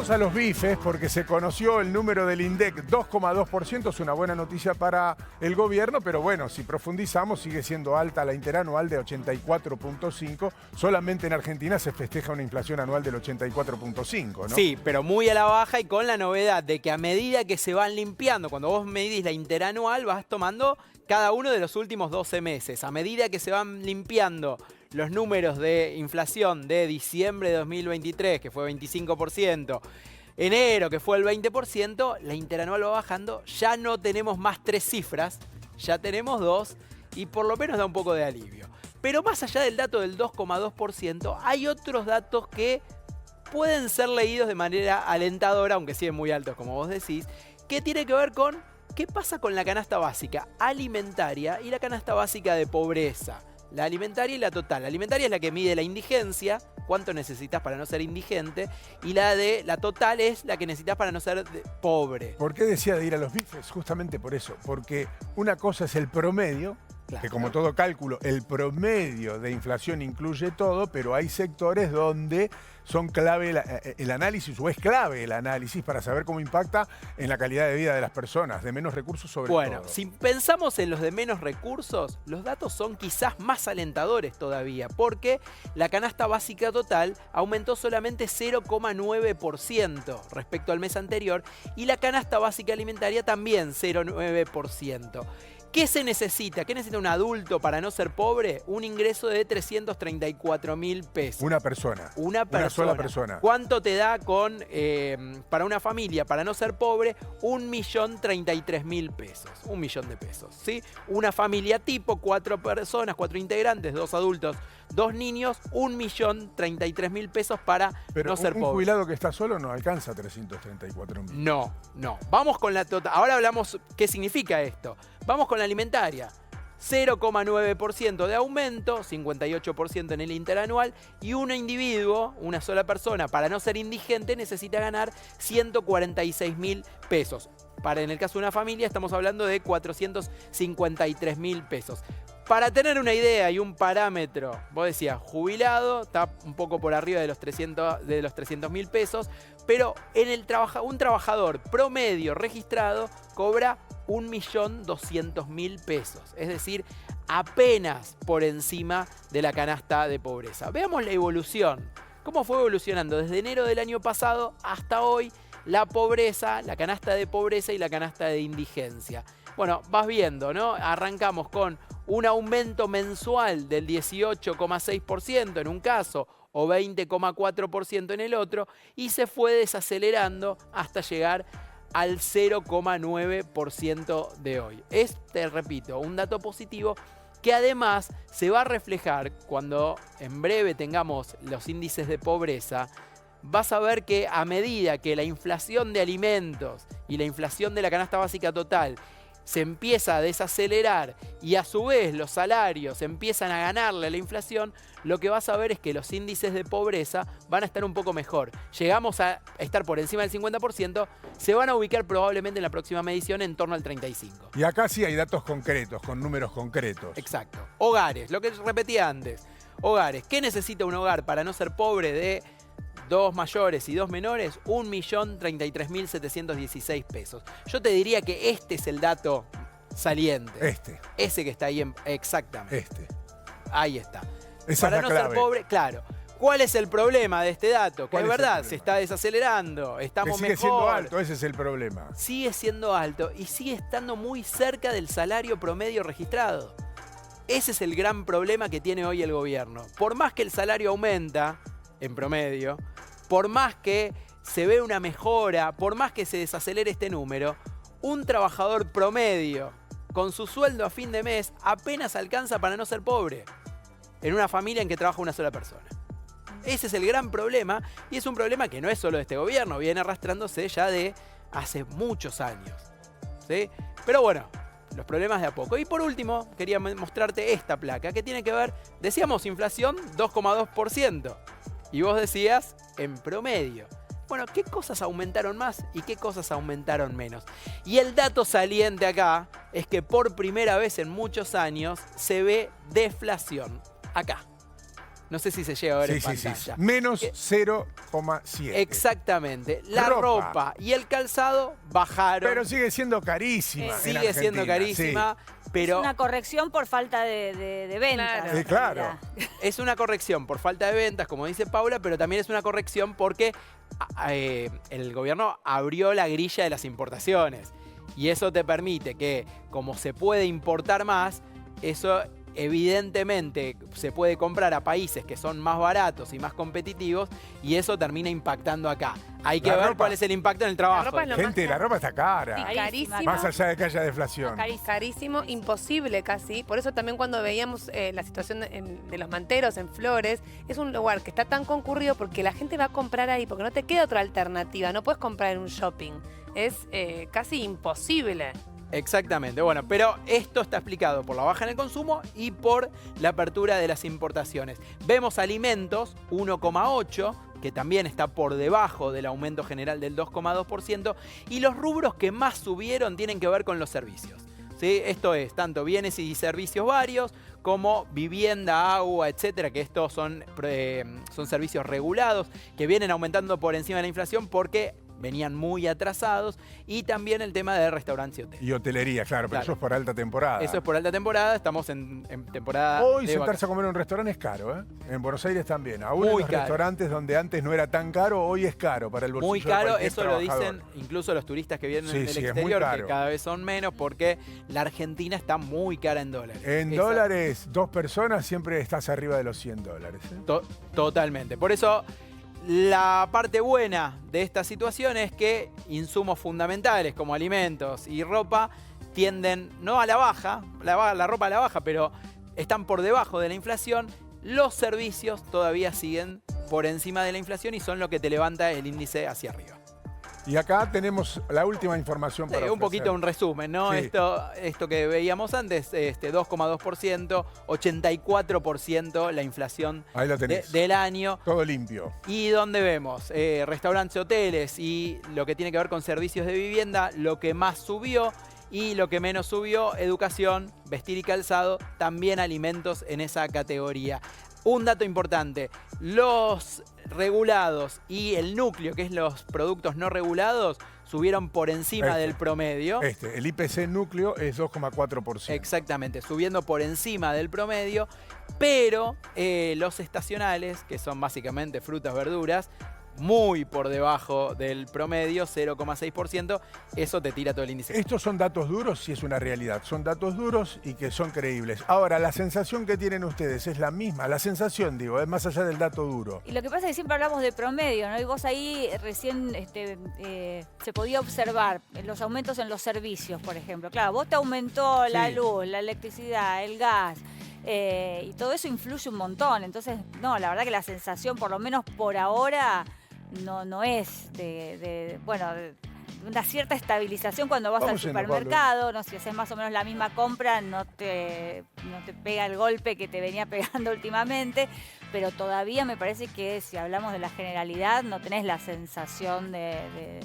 Vamos a los bifes porque se conoció el número del INDEC, 2,2%, es una buena noticia para el gobierno, pero bueno, si profundizamos sigue siendo alta la interanual de 84,5, solamente en Argentina se festeja una inflación anual del 84,5, ¿no? Sí, pero muy a la baja y con la novedad de que a medida que se van limpiando, cuando vos medís la interanual, vas tomando cada uno de los últimos 12 meses. A medida que se van limpiando los números de inflación de diciembre de 2023, que fue 25%, enero, que fue el 20%, la interanual va bajando. Ya no tenemos más 3 cifras, ya tenemos 2 y por lo menos da un poco de alivio. Pero más allá del dato del 2,2%, hay otros datos que pueden ser leídos de manera alentadora, aunque siguen muy altos, como vos decís, que tiene que ver con qué pasa con la canasta básica alimentaria y la canasta básica de pobreza. La alimentaria y la total. La alimentaria es la que mide la indigencia, cuánto necesitas para no ser indigente, y la total es la que necesitas para no ser pobre. ¿Por qué decía de ir a los bifes? Justamente por eso, porque una cosa es el promedio, Claro. que como todo cálculo, el promedio de inflación incluye todo, pero hay sectores donde son clave el análisis, o es clave el análisis para saber cómo impacta en la calidad de vida de las personas, de menos recursos sobre todo. Bueno, si pensamos en los de menos recursos, los datos son quizás más alentadores todavía, porque la canasta básica total aumentó solamente 0,9% respecto al mes anterior y la canasta básica alimentaria también 0,9%. ¿Qué se necesita? ¿Qué necesita un adulto para no ser pobre? Un ingreso de 334.000 pesos. Una persona. Una sola persona. ¿Cuánto te da para una familia, para no ser pobre? 1.033.000 pesos. 1 millón de pesos, ¿sí? Una familia tipo, 4 personas, 4 integrantes, 2 adultos, 2 niños, 1.033.000 pesos para no ser pobre. Un jubilado que está solo no alcanza 334.000. No. Vamos con la total. Ahora hablamos qué significa esto. Vamos con la alimentaria. 0,9% de aumento, 58% en el interanual, y un individuo, una sola persona, para no ser indigente, necesita ganar 146.000 pesos. En el caso de una familia estamos hablando de 453.000 pesos. Para tener una idea y un parámetro, vos decías, jubilado, está un poco por arriba de los 300.000 pesos, pero un trabajador promedio registrado cobra 1.200.000 pesos, es decir, apenas por encima de la canasta de pobreza. Veamos la evolución, cómo fue evolucionando desde enero del año pasado hasta hoy la pobreza, la canasta de pobreza y la canasta de indigencia. Bueno, vas viendo, ¿no? Arrancamos con un aumento mensual del 18,6% en un caso o 20,4% en el otro y se fue desacelerando hasta llegar al 0,9% de hoy. Repito, un dato positivo que además se va a reflejar cuando en breve tengamos los índices de pobreza. Vas a ver que a medida que la inflación de alimentos y la inflación de la canasta básica total se empieza a desacelerar y a su vez los salarios empiezan a ganarle a la inflación, lo que vas a ver es que los índices de pobreza van a estar un poco mejor. Llegamos a estar por encima del 50%, se van a ubicar probablemente en la próxima medición en torno al 35%. Y acá sí hay datos concretos, con números concretos. Exacto. Hogares, lo que repetía antes. Hogares, ¿qué necesita un hogar para no ser pobre de 2 mayores y 2 menores? 1.033.716 pesos. Yo te diría que este es el dato saliente. Ese que está ahí, exactamente. Ahí está. Para no ser pobre, claro. ¿Cuál es el problema de este dato? Que es verdad, se está desacelerando, estamos mejor. Sigue siendo alto, ese es el problema. Sigue siendo alto y sigue estando muy cerca del salario promedio registrado. Ese es el gran problema que tiene hoy el gobierno. Por más que el salario aumenta, en promedio, por más que se ve una mejora, por más que se desacelere este número, un trabajador promedio con su sueldo a fin de mes apenas alcanza para no ser pobre en una familia en que trabaja una sola persona. Ese es el gran problema y es un problema que no es solo de este gobierno, viene arrastrándose ya de hace muchos años, ¿sí? Pero bueno, los problemas de a poco. Y por último, quería mostrarte esta placa que tiene que ver, decíamos inflación 2,2%. Y vos decías, en promedio. Bueno, ¿qué cosas aumentaron más y qué cosas aumentaron menos? Y el dato saliente acá es que por primera vez en muchos años se ve deflación. Acá. No sé si se llega a ver en Sí. pantalla. Menos 0,7. Exactamente. La ropa y el calzado bajaron. Pero sigue siendo carísima. en Sigue siendo Argentina, carísima, pero Es una corrección por falta de ventas. Sí, claro. es una corrección por falta de ventas, como dice Paula, pero también es una corrección porque el gobierno abrió la grilla de las importaciones. Y eso te permite que, como se puede importar más, eso evidentemente se puede comprar a países que son más baratos y más competitivos, y eso termina impactando acá. Hay que La ver ropa. cuál es el impacto en el trabajo. ropa es lo más Gente, la ropa está cara. Sí, carísima. Más allá de que haya deflación. Carísimo, imposible casi. Por eso también cuando veíamos la situación de los manteros en Flores, es un lugar que está tan concurrido porque la gente va a comprar ahí, porque no te queda otra alternativa. No puedes comprar en un shopping. Es casi imposible. Exactamente, bueno, pero esto está explicado por la baja en el consumo y por la apertura de las importaciones. Vemos alimentos 1,8%, que también está por debajo del aumento general del 2,2%, y los rubros que más subieron tienen que ver con los servicios. ¿Sí? Esto es tanto bienes y servicios varios como vivienda, agua, etcétera, que estos son servicios regulados que vienen aumentando por encima de la inflación porque venían muy atrasados, y también el tema de restaurantes y hoteles. Y hotelería, claro, pero Claro. eso es por alta temporada. Eso es por alta temporada, estamos en temporada Hoy de sentarse a comer en un restaurante es caro, ¿eh? En Buenos Aires también. Aún en Muy los caro. restaurantes donde antes no era tan caro, hoy es caro para el bolsillo muy de caro, cualquier eso lo trabajador. dicen incluso los turistas que vienen Sí, del sí, es muy exterior, que caro. cada vez son menos porque la Argentina está muy cara en dólares. En Esa- dólares, 2 personas siempre estás arriba de los $100. ¿eh? Totalmente. Por eso, la parte buena de esta situación es que insumos fundamentales como alimentos y ropa tienden no a la baja, la ropa a la baja, pero están por debajo de la inflación. Los servicios todavía siguen por encima de la inflación y son lo que te levanta el índice hacia arriba. Y acá tenemos la última información para Un ofrecer. poquito un resumen, ¿no? Sí. Esto que veíamos antes, 2,2%, 84% la inflación Ahí lo tenés. del año. Todo limpio. Y donde vemos restaurantes, hoteles y lo que tiene que ver con servicios de vivienda, lo que más subió, y lo que menos subió, educación, vestir y calzado, también alimentos en esa categoría. Un dato importante, los regulados y el núcleo, que es los productos no regulados, subieron por encima del promedio. El IPC núcleo es 2,4%. Exactamente, subiendo por encima del promedio, pero los estacionales, que son básicamente frutas, verduras, muy por debajo del promedio, 0,6%, eso te tira todo el índice. Estos son datos duros, sí es una realidad. Son datos duros y que son creíbles. Ahora, la sensación que tienen ustedes es la misma. La sensación, digo, es más allá del dato duro. Y lo que pasa es que siempre hablamos de promedio, ¿no? Y vos ahí recién se podía observar los aumentos en los servicios, por ejemplo. Claro, vos te aumentó la Sí. luz, la electricidad, el gas, y todo eso influye un montón. Entonces, no, la verdad que la sensación, por lo menos por ahora, no es de una cierta estabilización cuando vas Vamos al yendo, supermercado, no, si haces más o menos la misma compra, no te pega el golpe que te venía pegando últimamente, pero todavía me parece que si hablamos de la generalidad no tenés la sensación de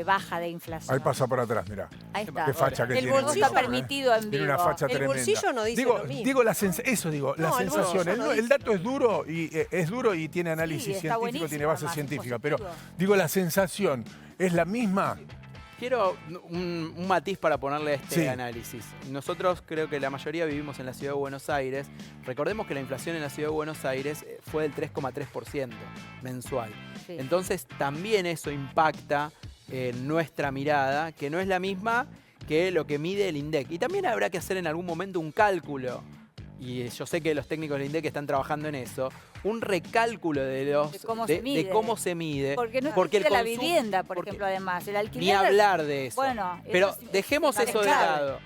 baja de inflación. Ahí pasa por atrás, mirá. Ahí está. Qué facha que El tiene. bolsillo Está permitido en Tiene vivo. una facha El tremenda. bolsillo no dice digo, lo mismo. digo la la No, el sensación. bolsillo El, no el dice. dato es duro y tiene análisis está científico, buenísimo, tiene base además, es científica. Pero positivo. digo, la sensación es la misma. Quiero un matiz para ponerle a este Sí. análisis. Nosotros creo que la mayoría vivimos en la ciudad de Buenos Aires. Recordemos que la inflación en la ciudad de Buenos Aires fue del 3,3% mensual. Sí. Entonces también eso impacta en nuestra mirada, que no es la misma que lo que mide el INDEC. Y también habrá que hacer en algún momento un cálculo, y yo sé que los técnicos del INDEC están trabajando en eso, un recálculo de cómo se mide. cómo se mide. Porque no porque existe la consumo- vivienda, por porque- ejemplo, además. El Ni alquiler... hablar de eso. Bueno, pero eso sí, dejemos es eso de clave. lado.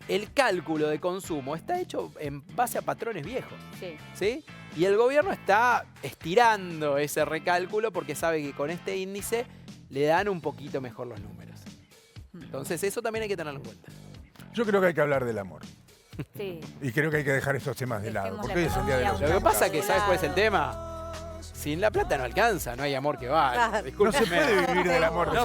El cálculo de consumo está hecho en base a patrones viejos, Sí. ¿sí? Y el gobierno está estirando ese recálculo porque sabe que con este índice le dan un poquito mejor los números. Entonces eso también hay que tenerlo en cuenta. Yo creo que hay que hablar del amor. Sí. Y creo que hay que dejar estos temas de lado. Dejemos Porque la hoy es el día de los economía Lo que un pasa es que, ¿sabes cuál es el lado. tema? Sin la plata no alcanza, no hay amor que valga. Claro. No se Discúlpeme. puede vivir del amor. No